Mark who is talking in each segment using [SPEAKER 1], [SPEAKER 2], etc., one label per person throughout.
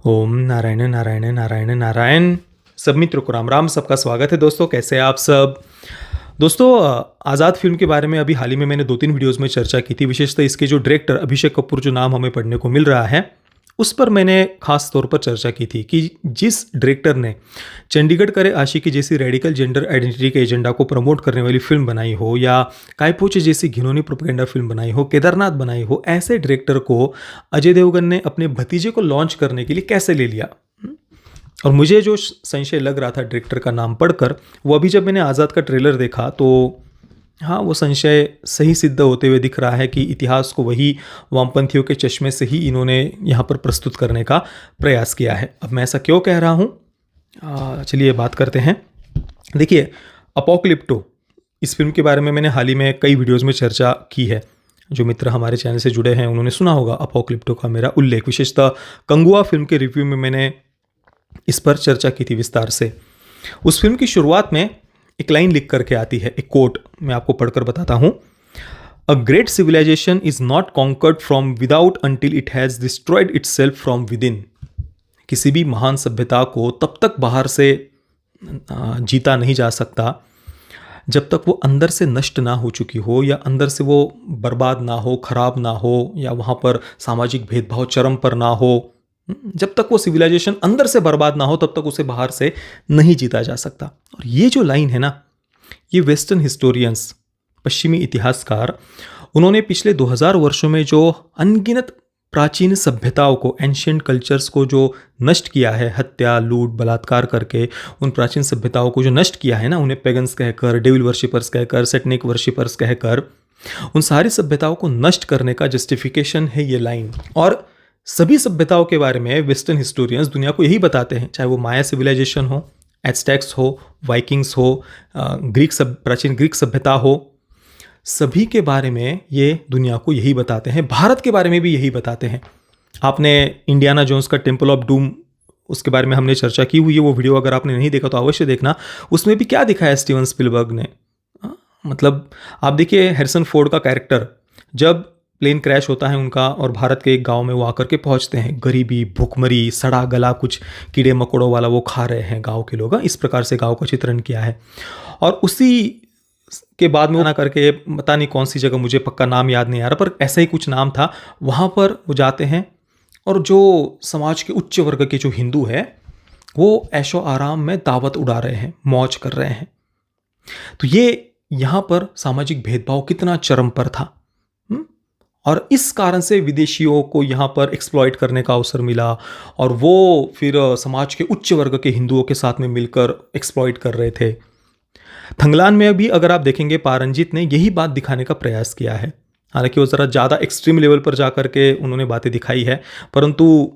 [SPEAKER 1] ओम नारायण नारायण नारायण नारायण। सब मित्रों को राम राम। सबका स्वागत है दोस्तों। कैसे हैं आप सब दोस्तों? आज़ाद फिल्म के बारे में अभी हाल ही में मैंने 2-3 वीडियोस में चर्चा की थी। विशेषतः इसके जो डायरेक्टर अभिषेक कपूर जो नाम हमें पढ़ने को मिल रहा है उस पर मैंने खास तौर पर चर्चा की थी कि जिस डायरेक्टर ने चंडीगढ़ करे आशिकी जैसी रेडिकल जेंडर आइडेंटिटी के एजेंडा को प्रमोट करने वाली फिल्म बनाई हो, या कायपोचे जैसी घिनौनी प्रोपेगेंडा फिल्म बनाई हो, केदारनाथ बनाई हो, ऐसे डायरेक्टर को अजय देवगन ने अपने भतीजे को लॉन्च करने के लिए कैसे ले लिया? और मुझे जो संशय लग रहा था डायरेक्टर का नाम पढ़कर, वो अभी जब मैंने आज़ाद का ट्रेलर देखा तो हाँ, वो संशय सही सिद्ध होते हुए दिख रहा है कि इतिहास को वही वामपंथियों के चश्मे से ही इन्होंने यहाँ पर प्रस्तुत करने का प्रयास किया है। अब मैं ऐसा क्यों कह रहा हूँ, चलिए बात करते हैं। देखिए, अपोकलिप्टो इस फिल्म के बारे में मैंने हाल ही में कई वीडियोज़ में चर्चा की है। जो मित्र हमारे चैनल से जुड़े हैं उन्होंने सुना होगा अपोकलिप्टो का मेरा उल्लेख। विशेषतः कंगुआ फिल्म के रिव्यू में मैंने इस पर चर्चा की थी विस्तार से। उस फिल्म की शुरुआत में एक लाइन लिख करके आती है, एक कोट मैं आपको पढ़कर बताता हूं। A great civilization is not conquered from without until it has destroyed itself from within. किसी भी महान सभ्यता को तब तक बाहर से जीता नहीं जा सकता जब तक वो अंदर से नष्ट ना हो चुकी हो, या अंदर से वो बर्बाद ना हो, खराब ना हो, या वहाँ पर सामाजिक भेदभाव चरम पर ना हो। जब तक वो सिविलाइजेशन अंदर से बर्बाद ना हो तब तक उसे बाहर से नहीं जीता जा सकता। और ये जो लाइन है ना, ये वेस्टर्न हिस्टोरियंस, पश्चिमी इतिहासकार, उन्होंने पिछले 2000 वर्षों में जो अनगिनत प्राचीन सभ्यताओं को, एंशियंट कल्चर्स को जो नष्ट किया है, हत्या, लूट, बलात्कार करके उन प्राचीन सभ्यताओं को जो नष्ट किया है ना, उन्हें पेगन्स कहकर, डेविल वर्शिपर्स कहकर, सेटनिक वर्शिपर्स कहकर, उन सारी सभ्यताओं को नष्ट करने का जस्टिफिकेशन है ये लाइन। और सभी सभ्यताओं के बारे में वेस्टर्न हिस्टोरियंस दुनिया को यही बताते हैं, चाहे वो माया सिविलाइजेशन हो, एज़टेक्स हो, वाइकिंग्स हो, प्राचीन ग्रीक सभ्यता हो, सभी के बारे में ये दुनिया को यही बताते हैं। भारत के बारे में भी यही बताते हैं। आपने इंडियाना जोन्स का टेम्पल ऑफ डूम, उसके बारे में हमने चर्चा की हुई है, वो वीडियो अगर आपने नहीं देखा तो अवश्य देखना। उसमें भी क्या दिखाया स्टीवन स्पिलबर्ग ने, मतलब आप देखिए हैरिसन फोर्ड का कैरेक्टर, जब प्लेन क्रैश होता है उनका और भारत के एक गांव में वो आकर के पहुंचते हैं, गरीबी, भूखमरी, सड़ा गला कुछ कीड़े मकोड़ों वाला वो खा रहे हैं गांव के लोग। इस प्रकार से गांव का चित्रण किया है। और उसी के बाद में ना करके, पता नहीं कौन सी जगह, मुझे पक्का नाम याद नहीं आ रहा, पर ऐसा ही कुछ नाम था, वहाँ पर वो जाते हैं और जो समाज के उच्च वर्ग के जो हिंदू है वो ऐशो आराम में दावत उड़ा रहे हैं, मौज कर रहे हैं। तो ये यहाँ पर सामाजिक भेदभाव कितना चरम पर था। और इस कारण से विदेशियों को यहाँ पर एक्सप्लॉइट करने का अवसर मिला, और वो फिर समाज के उच्च वर्ग के हिंदुओं के साथ में मिलकर एक्सप्लॉइट कर रहे थे। थंगलान में भी अगर आप देखेंगे, पारंजित ने यही बात दिखाने का प्रयास किया है। हालांकि वो ज़रा ज़्यादा एक्सट्रीम लेवल पर जा कर के उन्होंने बातें दिखाई है, परंतु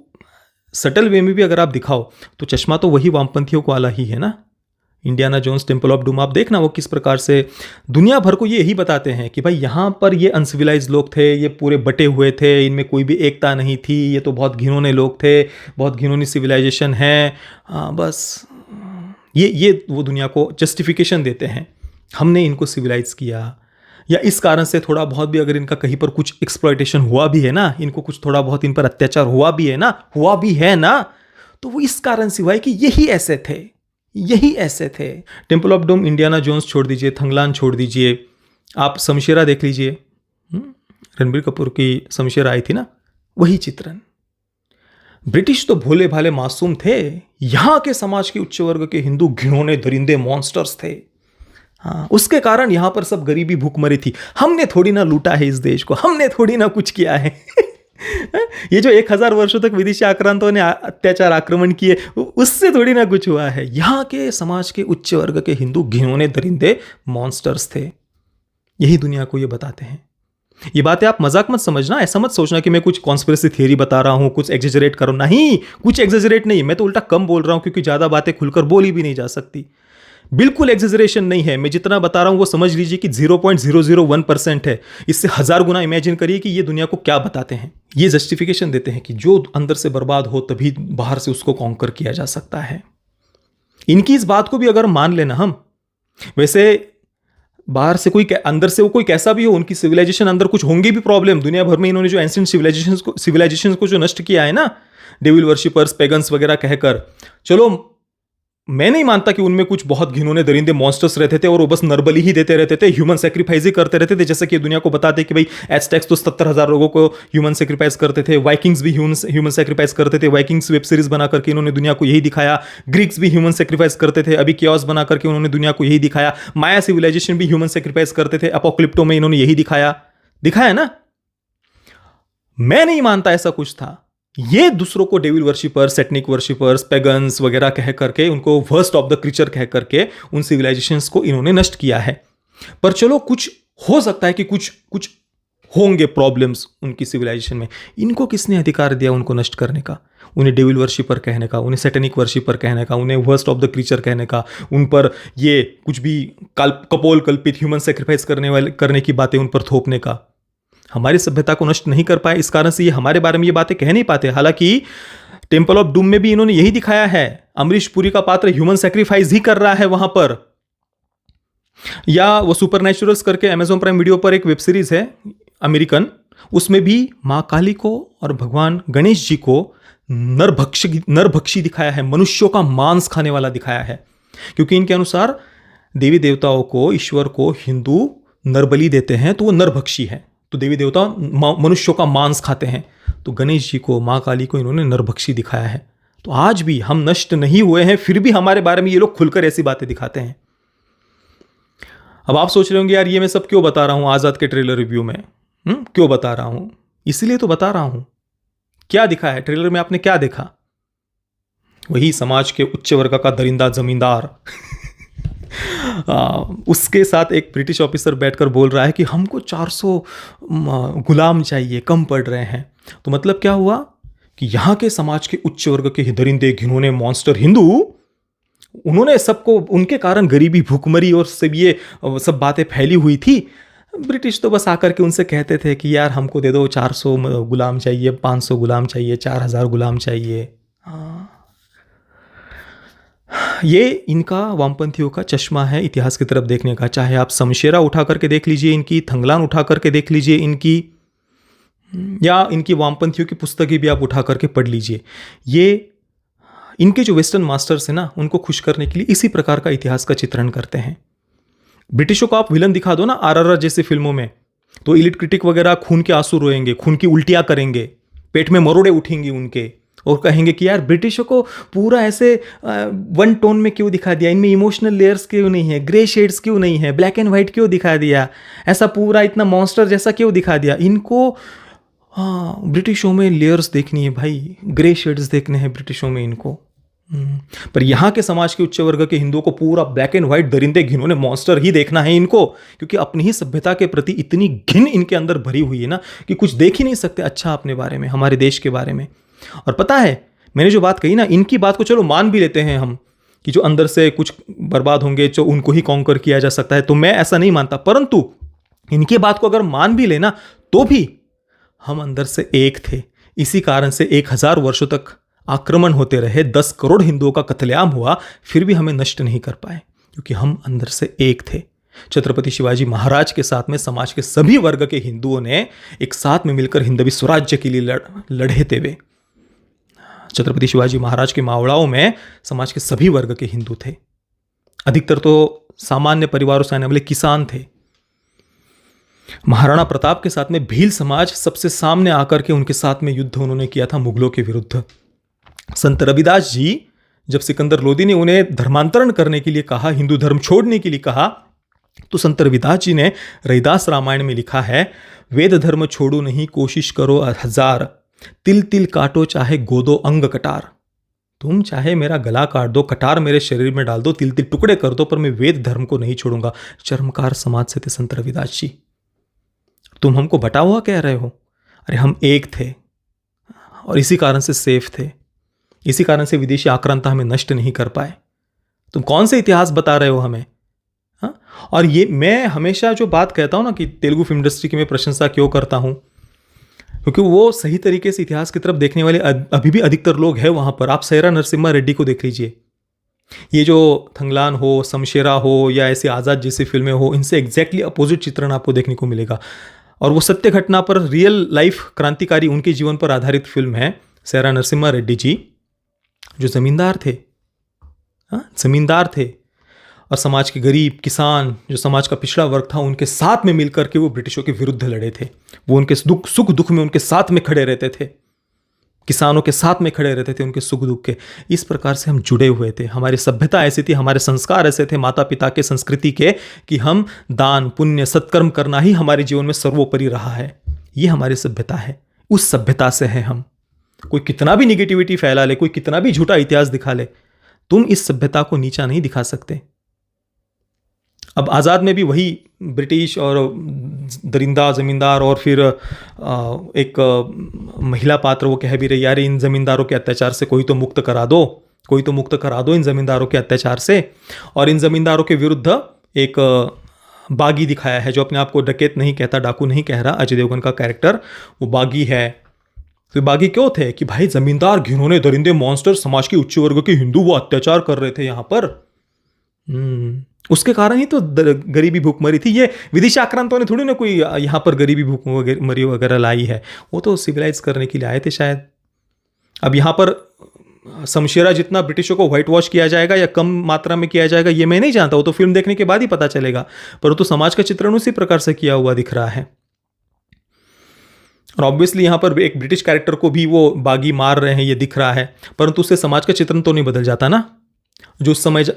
[SPEAKER 1] सटल वे में भी अगर आप दिखाओ तो चश्मा तो वही वामपंथियों को वाला ही है ना। Indiana Jones temple of doom आप देखना, वो किस प्रकार से दुनिया भर को ये यही बताते हैं कि भाई यहाँ पर ये अनसिविलाइज लोग थे, ये पूरे बटे हुए थे, इनमें कोई भी एकता नहीं थी, ये तो बहुत घिनौने लोग थे, बहुत घिनौनी सिविलाइजेशन है। बस ये वो दुनिया को जस्टिफिकेशन देते हैं, हमने इनको सिविलाइज किया, या इस कारण से थोड़ा बहुत भी अगर इनका कहीं पर कुछ एक्सप्लॉयटेशन हुआ भी है ना, इनको कुछ थोड़ा बहुत इन पर अत्याचार हुआ भी है ना, तो वो इस कारण से हुआ है कि यही ऐसे थे। Temple of doom, Indiana Jones छोड़ दीजिए, थंगलान छोड़ दीजिए, आप शमशेरा देख लीजिए, रणबीर कपूर की शमशेरा आई थी ना, वही चित्रण। ब्रिटिश तो भोले भाले मासूम थे, यहाँ के समाज के उच्च वर्ग के हिंदू घिनौने दरिंदे मॉन्स्टर्स थे। हाँ, उसके कारण यहाँ पर सब गरीबी भूखमरी थी। हमने थोड़ी ना लूटा है इस देश को, हमने थोड़ी ना कुछ किया है। ये जो 1000 वर्षों तक विदेशी आक्रांतों ने अत्याचार, आक्रमण किए, उससे थोड़ी ना कुछ हुआ है। यहाँ के समाज के उच्च वर्ग के हिंदू घिनौने दरिंदे मॉन्स्टर्स थे। यही दुनिया को ये बताते हैं। ये बातें आप मजाक मत समझना, ऐसा मत सोचना कि मैं कुछ कॉन्स्पिरेसी थियरी बता रहा हूँ, कुछ एग्जेजरेट कर रहा हूँ। नहीं, कुछ एग्जेजरेट नहीं, मैं तो उल्टा कम बोल रहा हूँ, क्योंकि ज़्यादा बातें खुलकर बोली भी नहीं जा सकती। बिल्कुल एग्जेजरेशन नहीं है। मैं जितना बता रहा हूँ वो समझ लीजिए कि 0.001% है। इससे 1000 गुना इमेजिन करिए कि ये दुनिया को क्या बताते हैं। ये जस्टिफिकेशन देते हैं कि जो अंदर से बर्बाद हो तभी बाहर से उसको कॉन्कर किया जा सकता है। इनकी इस बात को भी अगर मान लेना हम, वैसे बाहर से कोई अंदर से वो कोई कैसा भी हो, उनकी सिविलाइजेशन अंदर कुछ होंगे भी प्रॉब्लम। दुनिया भर में इन्होंने जो एंशिएंट सिविलाइजेशन को जो नष्ट किया है ना, डेविल वर्शिपर्स, पेगन्स वगैरह कहकर, चलो मैं नहीं मानता कि उनमें कुछ बहुत घिनौने दरिंदे मॉन्स्टर्स रहते थे और वो बस नरबली ही देते रहते थे, ह्यूमन सेक्रीफाइस ही करते रहते थे, जैसे कि दुनिया को बताते कि भाई एज़टेक्स तो 70,000 लोगों को ह्यूमन सेक्रीफाइस करते थे, वाइकिंग्स भी ह्यूमन सेक्रीफाइस करते थे, वाइकिंग्स वेब सीरीज बना करके इन्होंने दुनिया को यही दिखाया, ग्रीक्स भी ह्यूमन सेक्रीफाइस करते थे, अभी कियोस बना करके उन्होंने दुनिया को यही दिखाया, माया सिविलाइजेशन भी ह्यूमन सेक्रीफाइस करते थे, अपोक्लिप्टो में इन्होंने यही दिखाया ना। मैं नहीं मानता ऐसा कुछ था। ये दूसरों को devil worshippers, Satinique worshippers, pagans वगैरह कह करके, उनको वर्स्ट ऑफ द क्रीचर कह करके उन सिविलाइजेशंस को इन्होंने नष्ट किया है। पर चलो कुछ हो सकता है कि कुछ होंगे प्रॉब्लम्स उनकी सिविलाइजेशन में। इनको किसने अधिकार दिया उनको नष्ट करने का, उन्हें डेविल वर्शिपर कहने का, उन्हें सेटनिक वर्शिपर कहने का, उन्हें वर्स्ट ऑफ द क्रीचर कहने का, उन पर ये कुछ भी कपोल कल्पित ह्यूमन सेक्रीफाइस करने की बातें उन पर थोपने का? हमारी सभ्यता को नष्ट नहीं कर पाए, इस कारण से ये हमारे बारे में ये बातें कह नहीं पाते। हालांकि टेम्पल ऑफ डूम में भी इन्होंने यही दिखाया है, अमरीश पुरी का पात्र ह्यूमन सेक्रीफाइस ही कर रहा है वहां पर। या वो सुपरनैचुरल्स करके अमेजॉन प्राइम वीडियो पर एक वेब सीरीज है अमेरिकन, उसमें भी मां काली को और भगवान गणेश जी को नरभक्षी दिखाया है, मनुष्यों का मांस खाने वाला दिखाया है। क्योंकि इनके अनुसार देवी देवताओं को, ईश्वर को हिंदू नरबली देते हैं तो वो नरभक्षी है, तो देवी देवता मनुष्यों का मांस खाते हैं। तो गणेश जी को, मां काली को इन्होंने नरभक्षी दिखाया है। तो आज भी हम नष्ट नहीं हुए हैं, फिर भी हमारे बारे में ये लोग खुलकर ऐसी बातें दिखाते हैं। अब आप सोच रहे होंगे यार ये मैं सब क्यों बता रहा हूं आजाद के ट्रेलर रिव्यू में, क्यों बता रहा हूं? इसलिए तो बता रहा हूं। क्या दिखा है ट्रेलर में? आपने क्या देखा? वही समाज के उच्च वर्ग का दरिंदा जमींदार उसके साथ एक ब्रिटिश ऑफिसर बैठकर बोल रहा है कि हमको 400 गुलाम चाहिए, कम पड़ रहे हैं। तो मतलब क्या हुआ कि यहाँ के समाज के उच्च वर्ग के दरिंदे, घिनौने मॉन्स्टर हिंदू, उन्होंने सबको, उनके कारण गरीबी, भूखमरी और सब ये सब बातें फैली हुई थी। ब्रिटिश तो बस आकर के उनसे कहते थे कि यार हमको दे दो 400 गुलाम चाहिए, 500 गुलाम चाहिए, 4000 गुलाम चाहिए। ये इनका वामपंथियों का चश्मा है इतिहास की तरफ देखने का। चाहे आप शमशेरा उठा करके देख लीजिए इनकी, थंगलान उठा करके देख लीजिए इनकी, या इनकी वामपंथियों की पुस्तकें भी आप उठा करके पढ़ लीजिए। ये इनके जो वेस्टर्न मास्टर्स हैं ना, उनको खुश करने के लिए इसी प्रकार का इतिहास का चित्रण करते हैं। ब्रिटिशों को आप विलन दिखा दो ना आरआरआर जैसी फिल्मों में, तो इलिट क्रिटिक वगैरह खून के आंसू रोएंगे, खून की उल्टियां करेंगे, पेट में मरोड़े उठेंगे उनके, और कहेंगे कि यार ब्रिटिशों को पूरा ऐसे वन टोन में क्यों दिखा दिया, इनमें इमोशनल लेयर्स क्यों नहीं है, ग्रे शेड्स क्यों नहीं है, ब्लैक एंड वाइट क्यों दिखा दिया, ऐसा पूरा इतना मॉन्स्टर जैसा क्यों दिखा दिया। इनको ब्रिटिशों में लेयर्स देखनी है भाई, ग्रे शेड्स देखने हैं ब्रिटिशों में इनको। पर यहाँ के समाज के उच्च वर्ग के हिंदुओं को पूरा ब्लैक एंड व्हाइट दरिंदे, घिनौने मॉन्स्टर ही देखना है इनको, क्योंकि अपनी ही सभ्यता के प्रति इतनी घिन इनके अंदर भरी हुई है ना कि कुछ देख ही नहीं सकते अच्छा अपने बारे में, हमारे देश के बारे में। और पता है मैंने जो बात कही ना, इनकी बात को चलो मान भी लेते हैं हम कि जो अंदर से कुछ बर्बाद होंगे, जो उनको ही कॉन्कर किया जा सकता है, तो मैं ऐसा नहीं मानता। परंतु इनकी बात को अगर मान भी लेना तो भी हम अंदर से एक थे। इसी कारण से 1000 वर्षों तक आक्रमण होते रहे, 10 करोड़ हिंदुओं का कत्लेआम हुआ, फिर भी हमें नष्ट नहीं कर पाए, क्योंकि हम अंदर से एक थे। छत्रपति शिवाजी महाराज के साथ में समाज के सभी वर्ग के हिंदुओं ने एक साथ में मिलकर हिंदवी स्वराज्य के लिए लड़े थे वे। छत्रपति शिवाजी महाराज के मावड़ाओं में समाज के सभी वर्ग के हिंदू थे, अधिकतर तो सामान्य परिवारों से आने वाले किसान थे। महाराणा प्रताप के साथ में भील समाज सबसे सामने आकर के उनके साथ में युद्ध उन्होंने किया था मुगलों के विरुद्ध। संत रविदास जी, जब सिकंदर लोदी ने उन्हें धर्मांतरण करने के लिए कहा, हिंदू धर्म छोड़ने के लिए कहा, तो संत रविदास जी ने रविदास रामायण में लिखा है, वेद धर्म छोड़ो नहीं कोशिश करो 1000, तिल तिल काटो चाहे गोदो अंग कटार। तुम चाहे मेरा गला काट दो, कटार मेरे शरीर में डाल दो, तिल तिल टुकड़े कर दो, पर मैं वेद धर्म को नहीं छोड़ूंगा। चर्मकार समाज से थे संत रविदास जी। तुम हमको बटा हुआ कह रहे हो? अरे हम एक थे और इसी कारण से सेफ थे, इसी कारण से विदेशी आक्रांता हमें नष्ट नहीं कर पाए। तुम कौन से इतिहास बता रहे हो हमें? हाँ? और ये मैं हमेशा जो बात कहता हूं ना कि तेलुगु फिल्म इंडस्ट्री की मैं प्रशंसा क्यों करता हूं, क्योंकि वो सही तरीके से इतिहास की तरफ देखने वाले अभी भी अधिकतर लोग हैं वहां पर। आप सैरा नरसिम्हा रेड्डी को देख लीजिए, ये जो थंगलान हो, शमशेरा हो या ऐसी आज़ाद जैसी फिल्में हो, इनसे एग्जैक्टली अपोजिट चित्रण आपको देखने को मिलेगा। और वो सत्य घटना पर, रियल लाइफ क्रांतिकारी उनके जीवन पर आधारित फिल्म है सैरा नरसिम्हा रेड्डी जी, जो ज़मींदार थे। हाँ, ज़मींदार थे और समाज के गरीब किसान, जो समाज का पिछड़ा वर्ग था, उनके साथ में मिलकर के वो ब्रिटिशों के विरुद्ध लड़े थे। वो उनके सुख दुख में उनके साथ में खड़े रहते थे, किसानों के साथ में खड़े रहते थे उनके सुख दुख के। इस प्रकार से हम जुड़े हुए थे। हमारी सभ्यता ऐसी थी, हमारे संस्कार ऐसे थे माता पिता के, संस्कृति के, कि हम दान पुण्य सत्कर्म करना ही हमारे जीवन में सर्वोपरि रहा है। ये हमारी सभ्यता है, उस सभ्यता से है हम। कोई कितना भी निगेटिविटी फैला ले, कोई कितना भी झूठा इतिहास दिखा ले, तुम इस सभ्यता को नीचा नहीं दिखा सकते। अब आज़ाद में भी वही ब्रिटिश और दरिंदा ज़मींदार और फिर एक महिला पात्र वो कह भी रही, यार इन ज़मींदारों के अत्याचार से कोई तो मुक्त करा दो, कोई तो मुक्त करा दो इन ज़मींदारों के अत्याचार से। और इन ज़मींदारों के विरुद्ध एक बागी दिखाया है, जो अपने आप को डकैत नहीं कहता, डाकू नहीं कह रहा, अजय देवगन का कैरेक्टर वो बागी है। तो बागी क्यों थे कि भाई ज़मींदार घिनौने दरिंदे मॉन्स्टर, समाज के उच्च वर्ग के हिंदू वो अत्याचार कर रहे थे यहाँ पर। उसके कारण ही तो गरीबी भूखमरी थी। ये विदेशी आक्रांतों ने थोड़ी ना कोई यहाँ पर गरीबी भूखमरी वगैरह लाई है, वो तो सिविलाइज करने के लिए आए थे शायद। अब यहाँ पर शमशेरा जितना ब्रिटिशों को व्हाइट वॉश किया जाएगा या कम मात्रा में किया जाएगा ये मैं नहीं जानता, वो तो फिल्म देखने के बाद ही पता चलेगा, परंतु समाज का चित्रण उसी प्रकार से किया हुआ दिख रहा है। और ऑब्वियसली यहाँ पर एक ब्रिटिश कैरेक्टर को भी वो बागी मार रहे हैं ये दिख रहा है, परंतु उससे समाज का चित्रण तो नहीं बदल जाता ना। जो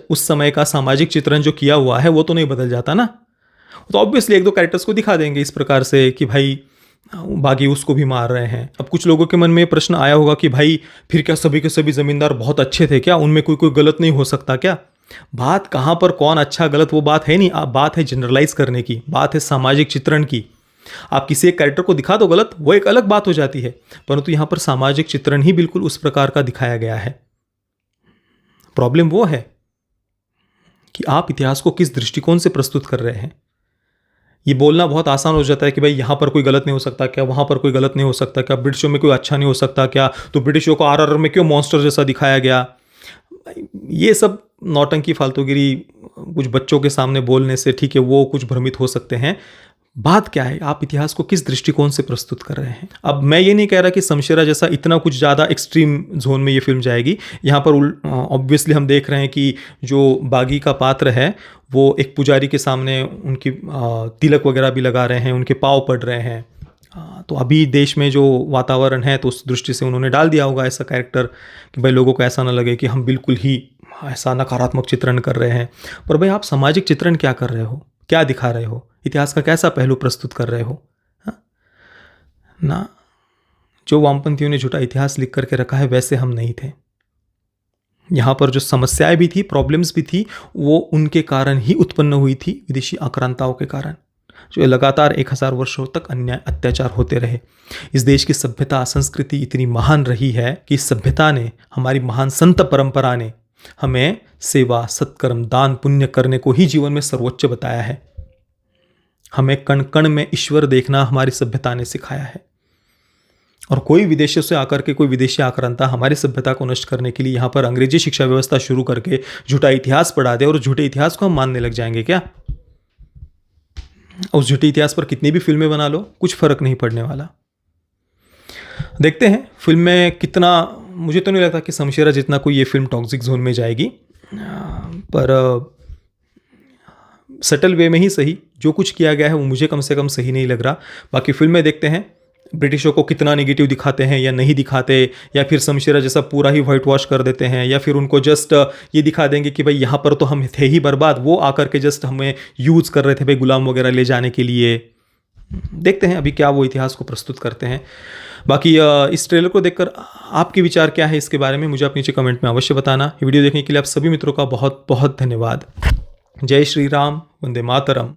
[SPEAKER 1] उस समय का सामाजिक चित्रण जो किया हुआ है वो तो नहीं बदल जाता ना। तो ऑब्वियसली एक दो कैरेक्टर्स को दिखा देंगे इस प्रकार से कि भाई बागी उसको भी मार रहे हैं। अब कुछ लोगों के मन में प्रश्न आया होगा कि भाई फिर क्या सभी के सभी ज़मींदार बहुत अच्छे थे क्या, उनमें कोई गलत नहीं हो सकता क्या? बात कहाँ पर कौन अच्छा गलत वो बात है नहीं, बात है जनरलाइज करने की, बात है सामाजिक चित्रण की। आप किसी एक कैरेक्टर को दिखा दो गलत, वो एक अलग बात हो जाती है, परंतु यहाँ पर सामाजिक चित्रण ही बिल्कुल उस प्रकार का दिखाया गया है। प्रॉब्लम वो है कि आप इतिहास को किस दृष्टिकोण से प्रस्तुत कर रहे हैं। ये बोलना बहुत आसान हो जाता है कि भाई यहाँ पर कोई गलत नहीं हो सकता क्या, वहाँ पर कोई गलत नहीं हो सकता क्या, ब्रिटिशों में कोई अच्छा नहीं हो सकता क्या, तो ब्रिटिशों को आरआरआर में क्यों मॉन्स्टर जैसा दिखाया गया। ये सब नौटंकी फालतूगिरी कुछ बच्चों के सामने बोलने से ठीक है वो कुछ भ्रमित हो सकते हैं। बात क्या है, आप इतिहास को किस दृष्टिकोण से प्रस्तुत कर रहे हैं। अब मैं ये नहीं कह रहा कि शमशेरा जैसा इतना कुछ ज़्यादा एक्सट्रीम जोन में ये फिल्म जाएगी। यहाँ पर ऑब्वियसली हम देख रहे हैं कि जो बागी का पात्र है वो एक पुजारी के सामने उनकी तिलक वगैरह भी लगा रहे हैं, उनके पाँव पड़ रहे हैं। तो अभी देश में जो वातावरण है तो उस दृष्टि से उन्होंने डाल दिया होगा ऐसा कैरेक्टर कि भाई लोगों को ऐसा ना लगे कि हम बिल्कुल ही ऐसा नकारात्मक चित्रण कर रहे हैं। पर भाई आप सामाजिक चित्रण क्या कर रहे हो, क्या दिखा रहे हो, इतिहास का कैसा पहलू प्रस्तुत कर रहे हो। हाँ? ना जो वामपंथियों ने झूठा इतिहास लिख करके रखा है वैसे हम नहीं थे। यहाँ पर जो समस्याएं भी थी, प्रॉब्लम्स भी थी, वो उनके कारण ही उत्पन्न हुई थी, विदेशी आक्रांताओं के कारण, जो लगातार 1000 वर्षों तक अन्याय अत्याचार होते रहे। इस देश की सभ्यता संस्कृति इतनी महान रही है कि इस सभ्यता ने, हमारी महान संत परंपरा ने हमें सेवा सत्कर्म दान पुण्य करने को ही जीवन में सर्वोच्च बताया है। हमें कण कण में ईश्वर देखना हमारी सभ्यता ने सिखाया है। और कोई विदेशों से आकर के कोई विदेशी आक्रांता हमारी सभ्यता को नष्ट करने के लिए यहाँ पर अंग्रेजी शिक्षा व्यवस्था शुरू करके झूठा इतिहास पढ़ा दे और झूठे इतिहास को हम मानने लग जाएंगे क्या? उस झूठे इतिहास पर कितनी भी फिल्में बना लो, कुछ फर्क नहीं पड़ने वाला। देखते हैं फिल्म में कितना, मुझे तो नहीं लगता कि शमशेरा जितना कोई ये फिल्म टॉक्सिक जोन में जाएगी, पर सटल वे में ही सही जो कुछ किया गया है वो मुझे कम से कम सही नहीं लग रहा। बाकी फिल्में देखते हैं ब्रिटिशों को कितना नेगेटिव दिखाते हैं या नहीं दिखाते, या फिर शमशेरा जैसा पूरा ही वाइट वॉश कर देते हैं, या फिर उनको जस्ट ये दिखा देंगे कि भाई यहाँ पर तो हम थे ही बर्बाद, वो आकर के जस्ट हमें यूज़ कर रहे थे भाई गुलाम वगैरह ले जाने के लिए। देखते हैं अभी क्या वो इतिहास को प्रस्तुत करते हैं। बाकी इस ट्रेलर को देखकर आपके विचार क्या है इसके बारे में मुझे आप नीचे कमेंट में अवश्य बताना। ये वीडियो देखने के लिए आप सभी मित्रों का बहुत बहुत धन्यवाद। जय श्री राम, वंदे मातरम।